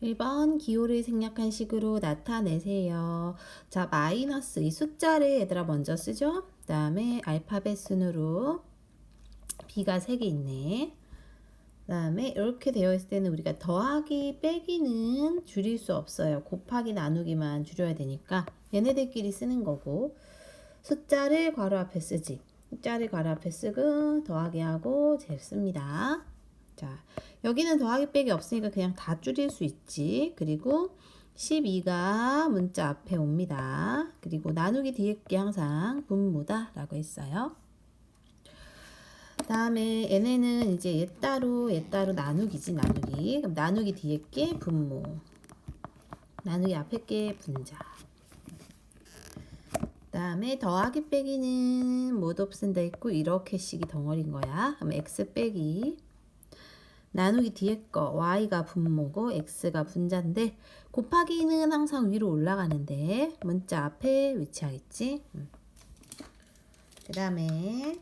1번 기호를 생략한 식으로 나타내세요. 자, 마이너스 이 숫자를 얘들아 먼저 쓰죠. 그 다음에 알파벳 순으로 B가 3개 있네. 그 다음에 이렇게 되어 있을 때는 우리가 더하기 빼기는 줄일 수 없어요. 곱하기 나누기만 줄여야 되니까 얘네들끼리 쓰는 거고, 숫자를 괄호 앞에 쓰지. 숫자를 괄호 앞에 쓰고 더하기하고 제 씁니다. 자, 여기는 더하기 빼기 없으니까 그냥 다 줄일 수 있지. 그리고 12가 문자 앞에 옵니다. 그리고 나누기 뒤에 게 항상 분모다 라고 했어요. 다음에 얘네는 이제 얘 따로 나누기지. 나누기. 그럼 나누기 뒤에 게 분모, 나누기 앞에 게 분자. 다음에 더하기 빼기는 못 없앤다 했고 이렇게 식이 덩어리인 거야. 그럼 x 빼기 나누기 뒤에 거 y가 분모고 x가 분자인데, 곱하기는 항상 위로 올라가는데 문자 앞에 위치하겠지. 그 다음에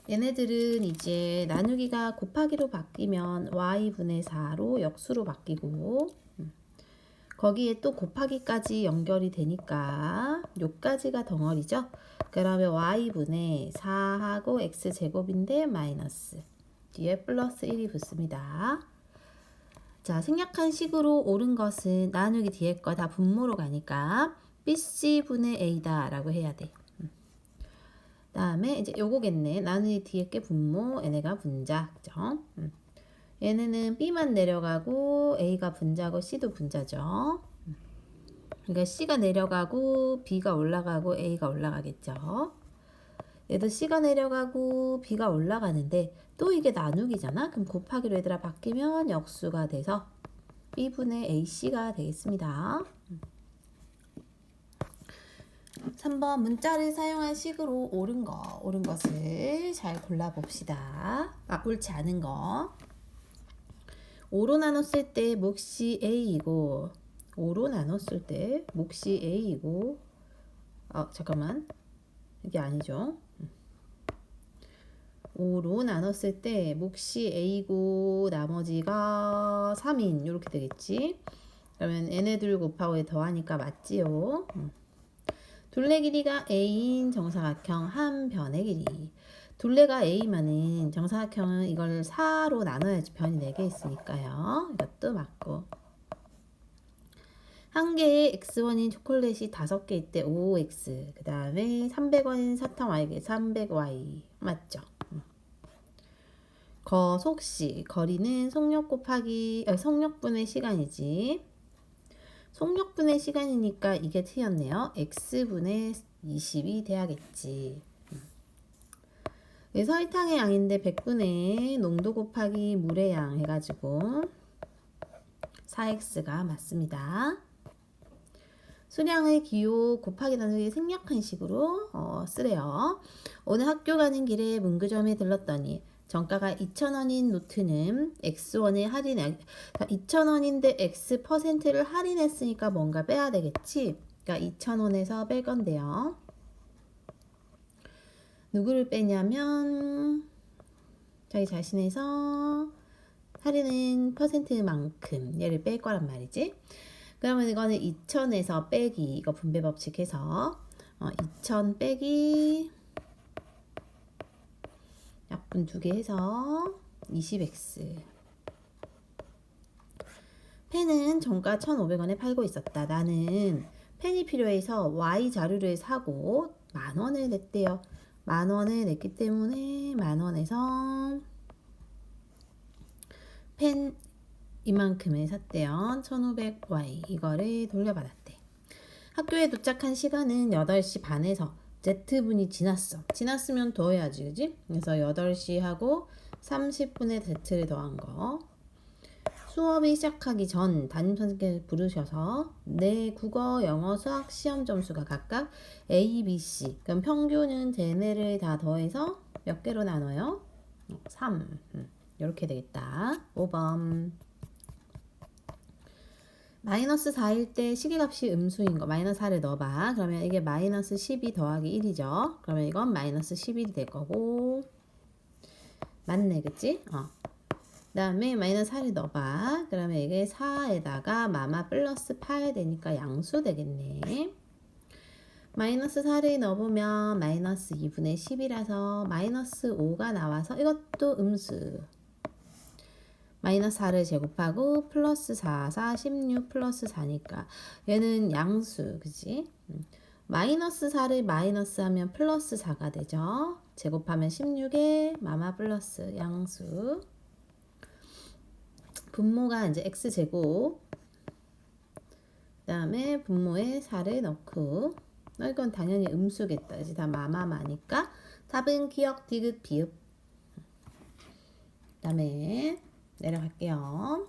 얘네들은 이제 나누기가 곱하기로 바뀌면 y분의 4로 역수로 바뀌고, 거기에 또 곱하기까지 연결이 되니까 요까지가 덩어리죠. 그러면 y분의 4하고 x제곱인데 마이너스 뒤에 플러스 1이 붙습니다. 자, 생략한 식으로 옳은 것은 나누기 뒤에 거 다 분모로 가니까 bc분의 a다 라고 해야 돼. 다음에 이제 요거겠네. 나누기 뒤에 게 분모, 얘네가 분자. 그죠? 얘네는 b만 내려가고 a가 분자고 c도 분자죠. 그러니까 c가 내려가고 b가 올라가고 a가 올라가겠죠. 얘도 c가 내려가고 b가 올라가는데 또 이게 나누기잖아. 그럼 곱하기로 얘들아 바뀌면 역수가 돼서 b분의 ac가 되겠습니다. 3번 문자를 사용한 식으로 옳은 것을 잘 골라봅시다. 옳지 않은 거. 5로 나눴을 때 몫이 a이고, 5로 나눴을 때 몫이 a이고, 잠깐만, 이게 아니죠. 5로 나눴을 때 몫이 a이고 나머지가 3인 이렇게 되겠지. 그러면 얘네들 곱하고 더하니까 맞지요. 둘레 길이가 a인 정사각형 한 변의 길이. 둘레가 a면은 정사각형은 이걸 4로 나눠야지 변이 4개 있으니까요. 이것도 맞고. 한 개의 x원인 초콜릿이 5개 있대. 5x. 그 다음에 300원인 사탕 y에 300y. 맞죠? 속시 거리는 속력 곱하기 속력분의 시간이지. 속력분의 시간이니까 이게 틀렸네요. x분의 20이 돼야겠지. 설탕의 양인데 100분의 농도 곱하기 물의 양 해가지고 4x가 맞습니다. 수량의 기호 곱하기 나누기 생략한 식으로 쓰래요. 오늘 학교 가는 길에 문구점에 들렀더니 정가가 2,000원인 노트는 x원에 2,000원인데 x 퍼센트를 할인했으니까 뭔가 빼야 되겠지. 그러니까 2,000원에서 뺄 건데요. 누구를 빼냐면 자기 자신에서 할인은 퍼센트만큼 얘를 뺄 거란 말이지. 그러면 이거는 2,000에서 빼기, 이거 분배 법칙 해서 2,000 빼기 약분 2개 해서 20x. 펜은 정가 1,500원에 팔고 있었다. 나는 펜이 필요해서 Y 자료를 사고 10,000원을 냈대요. 10,000원을 냈기 때문에 10,000원에서 펜 이만큼을 샀대요. 1,500Y 이거를 돌려받았대. 학교에 도착한 시간은 8시 반에서 Z분이 지났으면 더해야지, 그지? 그래서 8시 하고 30분에 Z를 더한 거. 수업이 시작하기 전 담임선생님께서 부르셔서 내 국어, 영어, 수학 시험 점수가 각각 A, B, C. 그럼 평균은 쟤네를 다 더해서 몇 개로 나눠요? 3. 이렇게 되겠다. 5번. 마이너스 4일 때 시계값이 음수인 거 마이너스 4를 넣어봐. 그러면 이게 마이너스 12 더하기 1이죠. 그러면 이건 마이너스 11이 될 거고. 맞네, 그치? 다음에 마이너스 4를 넣어봐. 그러면 이게 4에다가 마마 플러스 8 되니까 양수 되겠네. 마이너스 4를 넣어보면 마이너스 2분의 10이라서 마이너스 5가 나와서 이것도 음수. 마이너스 4를 제곱하고 플러스 4, 4, 16 플러스 4니까 얘는 양수, 그지? 마이너스 4를 마이너스 하면 플러스 4가 되죠. 제곱하면 16에 마마 플러스 양수. 분모가 이제 x제곱. 그 다음에 분모에 4를 넣고 이건 당연히 음수겠다. 이제 다 마마마니까 답은 기억, 디귿, 비읍. 그 다음에 내려갈게요.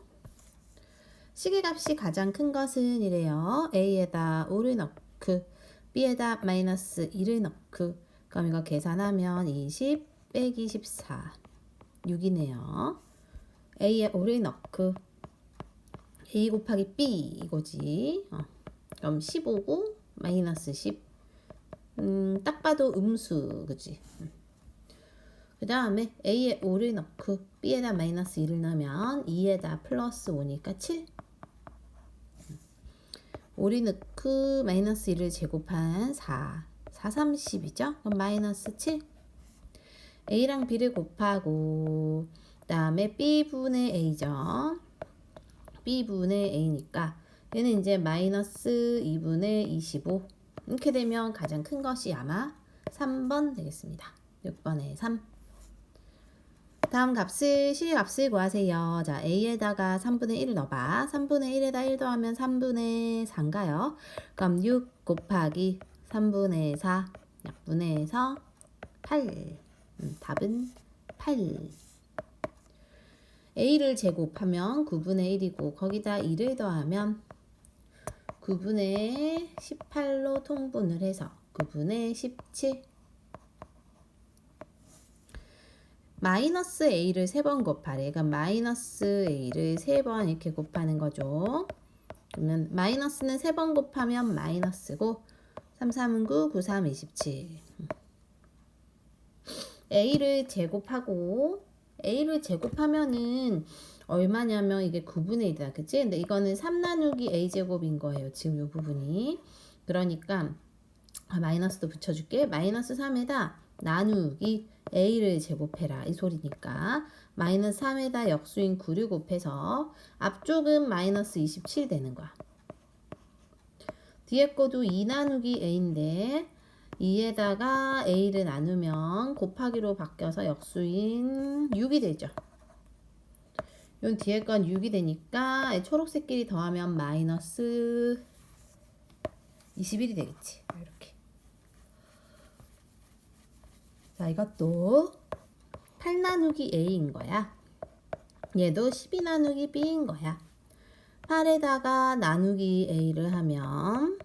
시계값이 가장 큰 것은 이래요. A에다 5를 넣고 B에다 마이너스 1을 넣고 그럼 이거 계산하면 20 빼기 14 6이네요. A에 5를 넣고 A 곱하기 B 이거지. 그럼 15고 마이너스 10. 딱 봐도 음수, 그지? 그 다음에 A에 5를 넣고 B에다 마이너스 1을 넣으면 2에다 플러스 5니까 7. 5를 넣고 마이너스 1을 제곱한 4. 4, 30이죠? 그럼 마이너스 7. A랑 B를 곱하고 그 다음에 B분의 A죠. B분의 A니까 얘는 이제 마이너스 2분의 25. 이렇게 되면 가장 큰 것이 아마 3번 되겠습니다. 6번에 3. 다음 값을, 시계값을 구하세요. 자, A에다가 3분의 1을 넣어봐. 3분의 1에다 1 더하면 3분의 4인가요? 그럼 6 곱하기 3분의 4 약분해서 8. 답은 8. A를 제곱하면 9분의 1이고 거기다 2를 더하면 9분의 18로 통분을 해서 9분의 17. 마이너스 A를 3번 곱하래. 그러니까 마이너스 A를 3번 이렇게 곱하는 거죠. 그러면 마이너스는 3번 곱하면 마이너스고 3, 3은 9, 9, 3, 27. A를 제곱하고 A를 제곱하면은 얼마냐면 이게 9분의 1이다. 그치? 근데 이거는 3 나누기 A제곱인 거예요. 지금 이 부분이. 그러니까 마이너스도 붙여줄게. 마이너스 3에다 나누기 A를 제곱해라. 이 소리니까. 마이너스 3에다 역수인 9를 곱해서 앞쪽은 마이너스 27 되는 거야. 뒤에 거도 2 나누기 A인데 2에다가 A를 나누면 곱하기로 바뀌어서 역수인 6이 되죠. 요 뒤에 건 6이 되니까 초록색끼리 더하면 마이너스 21이 되겠지. 이렇게. 자, 이것도 8 나누기 A인 거야. 얘도 12 나누기 B인 거야. 8에다가 나누기 A를 하면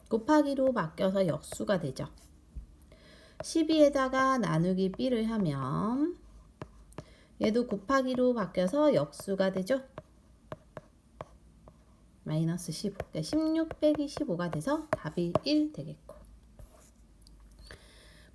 곱하기로 바뀌어서 역수가 되죠. 12에다가 나누기 B를 하면 얘도 곱하기로 바뀌어서 역수가 되죠. 마이너스 15. 그러니까 16 빼기 15가 돼서 답이 1 되겠고.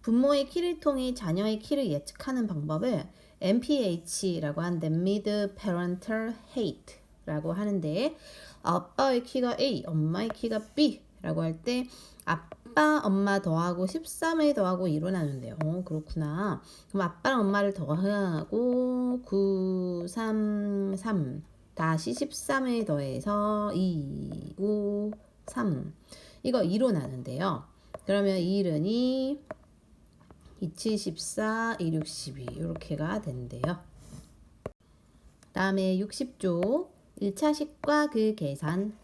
부모의 키를 통해 자녀의 키를 예측하는 방법을 MPH라고 하는데 Mid Parental Height 라고 하는데 아빠의 키가 A, 엄마의 키가 B 라고 할 때 아빠, 엄마 더하고 13에 더하고 2로 나눈대요. 그렇구나. 그럼 아빠랑 엄마를 더하고 9, 3, 3 다시 13에 더해서 2, 5, 3 이거 2로 나눈대요. 그러면 2른이 27, 14, 2, 6, 12 이렇게가 된대요. 다음에 60조 1차식과 그 계산.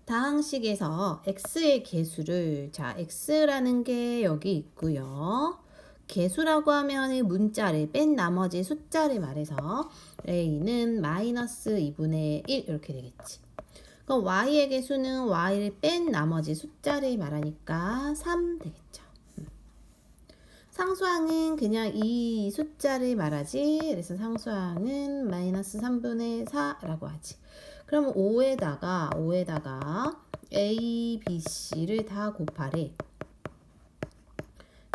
다항식에서 x의 개수를 x라는 게 여기 있고요. 개수라고 하면 문자를 뺀 나머지 숫자를 말해서 a는 마이너스 2분의 1 이렇게 되겠지. 그럼 y의 개수는 y를 뺀 나머지 숫자를 말하니까 3 되겠죠. 상수항은 그냥 이 숫자를 말하지. 그래서 상수항은 마이너스 3분의 4라고 하지. 그럼 5에다가 A, B, C를 다 곱하래.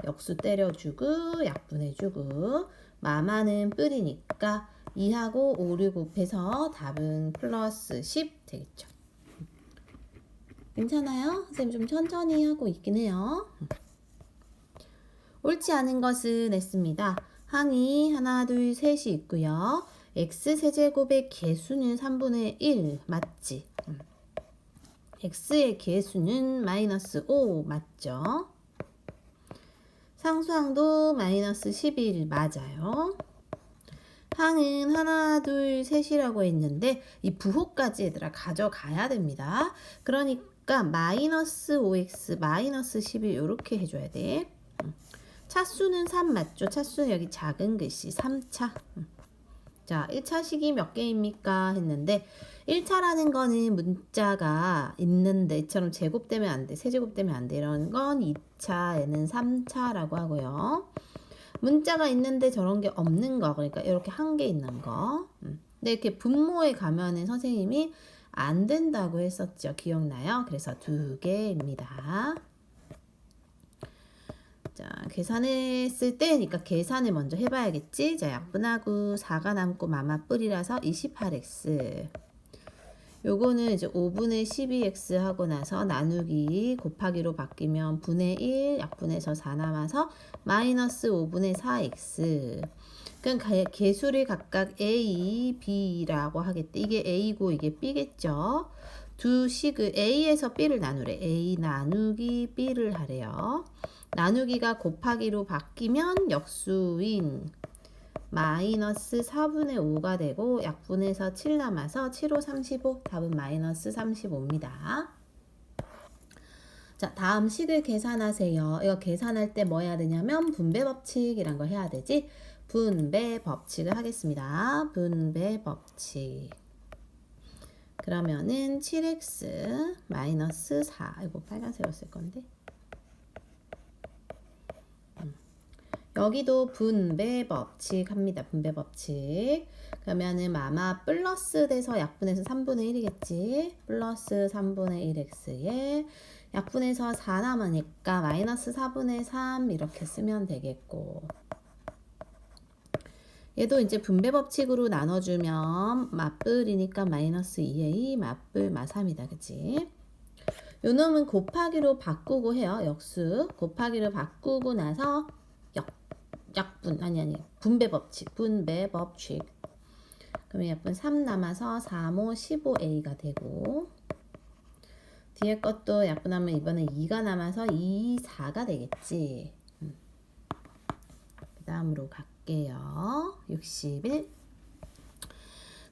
역수 때려주고 약분해주고 마마는 뿔이니까 2하고 5를 곱해서 답은 플러스 10 되겠죠. 괜찮아요? 선생님 좀 천천히 하고 있긴 해요. 옳지 않은 것은 냈습니다. 항이 하나, 둘, 셋이 있고요. x세제곱의 개수는 3분의 1 맞지? x의 개수는 마이너스 5 맞죠? 상수항도 마이너스 11 맞아요. 항은 하나, 둘, 셋이라고 했는데 이 부호까지 얘들아 가져가야 됩니다. 그러니까 마이너스 5x 마이너스 11 이렇게 해줘야 돼. 차수는 3 맞죠? 차수는 여기 작은 글씨 3차. 자, 1차식이 몇 개입니까? 했는데 1차라는 거는 문자가 있는데 이처럼 제곱되면 안 돼. 세제곱되면 안 돼. 이런 건 2차에는 3차라고 하고요. 문자가 있는데 저런 게 없는 거. 그러니까 이렇게 한 개 있는 거. 근데 이렇게 분모에 가면은 선생님이 안 된다고 했었죠. 기억나요? 그래서 2개입니다. 자, 계산했을 때니까 계산을 먼저 해봐야겠지. 자, 약분하고 4가 남고 마마 뿔이라서 28x. 요거는 이제 5분의 12x 하고 나서 나누기 곱하기로 바뀌면 분의 1 약분해서 4 남아서 마이너스 5분의 4x. 그럼 개수를 각각 a, b라고 하겠대. 이게 a고 이게 b겠죠. 두 식을 a에서 b를 나누래. a 나누기 b를 하래요. 나누기가 곱하기로 바뀌면 역수인 마이너스 4분의 5가 되고 약분해서 7 남아서 7호 35 답은 마이너스 35입니다. 자, 다음 식을 계산하세요. 이거 계산할 때 뭐 해야 되냐면 분배 법칙이란 걸 해야 되지. 분배 법칙을 하겠습니다. 분배 법칙. 그러면은 7x 마이너스 4 이거 빨간색으로 쓸 건데 여기도 분배 법칙 합니다. 분배 법칙. 그러면은 마마 플러스 돼서 약분해서 3분의 1이겠지. 플러스 3분의 1x에 약분해서 4 남으니까 마이너스 4분의 3 이렇게 쓰면 되겠고. 얘도 이제 분배 법칙으로 나눠주면 맞뿔이니까 마이너스 2a 맞뿔 마3이다. 그치? 요 놈은 곱하기로 바꾸고 해요. 역수. 곱하기로 바꾸고 나서 약분 아니 분배 법칙 그러면 약분 3 남아서 3호 15a가 되고 뒤에 것도 약분하면 이번에 2가 남아서 2, 4가 되겠지. 그 다음으로 갈게요. 61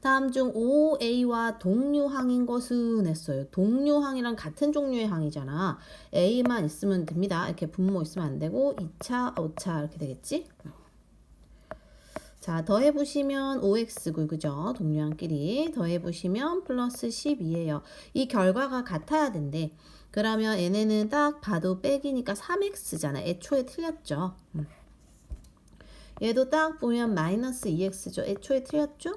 다음 중 OA와 동류항인 것은 했어요. 동류항이랑 같은 종류의 항이잖아. A만 있으면 됩니다. 이렇게 분모 있으면 안 되고 2차, 5차 이렇게 되겠지? 자, 더해보시면 5x고 그죠? 동류항끼리 더해보시면 플러스 12예요. 이 결과가 같아야 된대. 그러면 얘네는 딱 봐도 빼기니까 3x잖아. 애초에 틀렸죠? 얘도 딱 보면 마이너스 2x죠. 애초에 틀렸죠?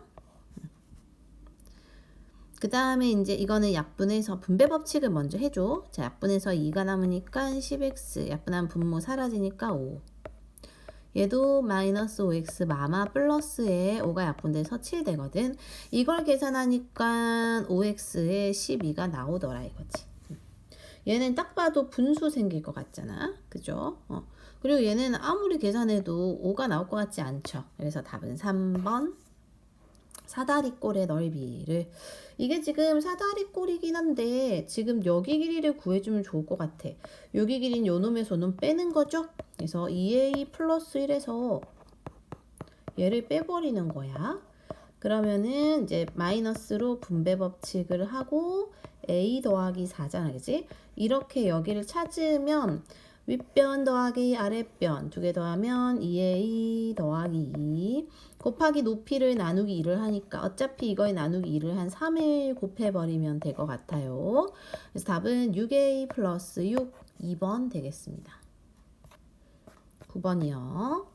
그 다음에 이제 이거는 약분해서 분배 법칙을 먼저 해줘. 자, 약분해서 2가 남으니까 10x. 약분하면 분모 사라지니까 5. 얘도 마이너스 5x 마마 플러스에 5가 약분돼서 7 되거든. 이걸 계산하니까 5x에 12가 나오더라 이거지. 얘는 딱 봐도 분수 생길 것 같잖아. 그죠? 그리고 얘는 아무리 계산해도 5가 나올 것 같지 않죠. 그래서 답은 3번. 사다리꼴의 넓이를 이게 지금 사다리꼴이긴 한데 지금 여기 길이를 구해주면 좋을 것 같아. 여기 길이는 요 놈에서 놈 빼는 거죠. 그래서 2a 플러스 1에서 얘를 빼버리는 거야. 그러면은 이제 마이너스로 분배 법칙을 하고 a 더하기 4잖아. 그지? 이렇게 여기를 찾으면 윗변 더하기 아랫변 두 개 더하면 2a 더하기 2 곱하기 높이를 나누기 2를 하니까 어차피 이거에 나누기 2를 한 3을 곱해버리면 될 것 같아요. 그래서 답은 6a 플러스 6 2번 되겠습니다. 9번이요.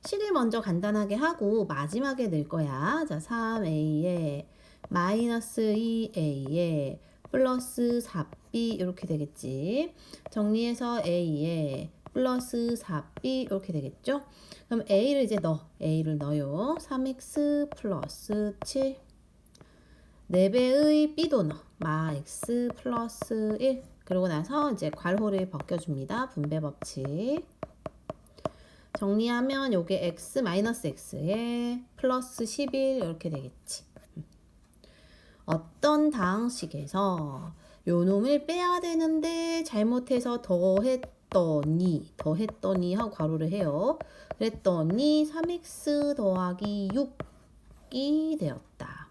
식을 먼저 간단하게 하고 마지막에 넣을 거야. 자, 3a에 마이너스 2a에 플러스 4b 이렇게 되겠지. 정리해서 a에 플러스 4b 이렇게 되겠죠? 그럼 a를 이제 a를 넣어요. 3x 플러스 7 4배의 b도 넣어. 마 x 플러스 1 그러고 나서 이제 괄호를 벗겨줍니다. 분배 법칙. 정리하면 요게 x 마이너스 x에 플러스 11 이렇게 되겠지. 어떤 다항식에서 요 놈을 빼야 되는데 잘못해서 더했더니 하고 괄호를 해요. 그랬더니 3x 더하기 6이 되었다.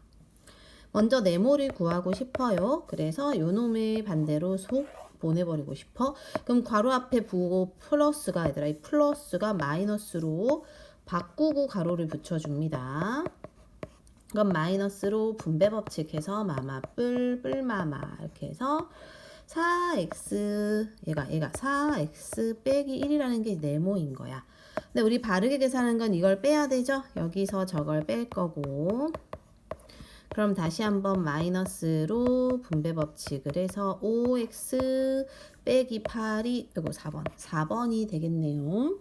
먼저 네모를 구하고 싶어요. 그래서 요 놈을 반대로 속 보내버리고 싶어. 그럼 괄호 앞에 부호 플러스가 얘들아 이 플러스가 마이너스로 바꾸고 가로를 붙여줍니다. 그럼 마이너스로 분배 법칙해서 마마 뿔마마 이렇게 해서 4x 얘가 4x 빼기 1이라는 게 네모인 거야. 근데 우리 바르게 계산하는 건 이걸 빼야 되죠. 여기서 저걸 뺄 거고. 그럼 다시 한번 마이너스로 분배 법칙을 해서 5x 빼기 8이 이거 4번이 되겠네요.